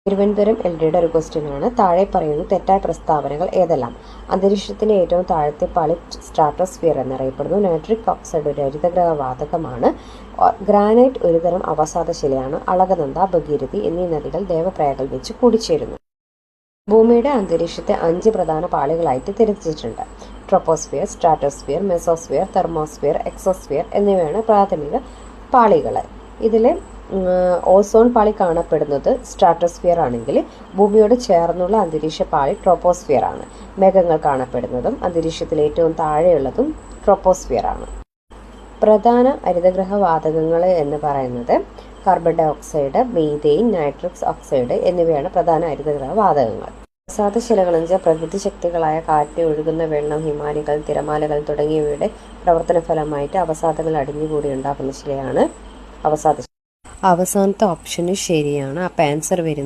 തിരുവനന്തപുരം LDയുടെ ഒരു ക്വസ്റ്റ്യനാണ്. താഴെ പറയുന്ന തെറ്റായ പ്രസ്താവനകൾ ഏതെല്ലാം? അന്തരീക്ഷത്തിന്റെ ഏറ്റവും താഴത്തെ പാളി സ്ട്രാറ്റോസ്ഫിയർ എന്നറിയപ്പെടുന്നു. നൈട്രിക് ഓക്സൈഡ് ഒരു ഹരിതഗ്രഹ വാതകമാണ്. ഗ്രാനൈറ്റ് ഒരുതരം അവസാദശിലയാണ്. അളകനന്ദ, ഭഗീരഥി എന്നീ നദികൾ ദേവപ്രയാഗിൽ വെച്ച് കൂടിച്ചേരുന്നു. ഭൂമിയുടെ അന്തരീക്ഷത്തെ 5 പ്രധാന പാളികളായിട്ട് തിരിച്ചിട്ടുണ്ട്. Troposphere, stratosphere, mesosphere, thermosphere, exosphere എന്നിവയാണ് പ്രാഥമിക പാളികൾ. ഇതിൽ ഓസോൺ പാളി കാണപ്പെടുന്നത് സ്ട്രാറ്റോസ്ഫിയർ ആണെങ്കിൽ ഭൂമിയോട് ചേർന്നുള്ള അന്തരീക്ഷ പാളി ട്രോപ്പോസ്ഫിയർ ആണ്. മേഘങ്ങൾ കാണപ്പെടുന്നതും അന്തരീക്ഷത്തിൽ ഏറ്റവും താഴെയുള്ളതും ട്രോപ്പോസ്ഫിയർ ആണ്. പ്രധാന ഹരിതഗ്രഹ വാതകങ്ങൾ എന്ന് പറയുന്നത് carbon dioxide, methane, nitrous oxide എന്നിവയാണ് പ്രധാന ഹരിതഗ്രഹ വാതകങ്ങൾ. അവസാദശിലകൾ എന്ന് വെച്ചാൽ പ്രകൃതി ശക്തികളായ കാറ്റ്, ഒഴുകുന്ന വെള്ളം, ഹിമാനികൾ, തിരമാലകൾ തുടങ്ങിയവയുടെ പ്രവർത്തന ഫലമായിട്ട് അവസാദങ്ങൾ അടിഞ്ഞുകൂടി ഉണ്ടാക്കുന്ന ശിലയാണ് അവസാദശില. അവസാനത്തെ ഓപ്ഷന് ശരിയാണ്. അപ്പം ആൻസർ വരുന്നത്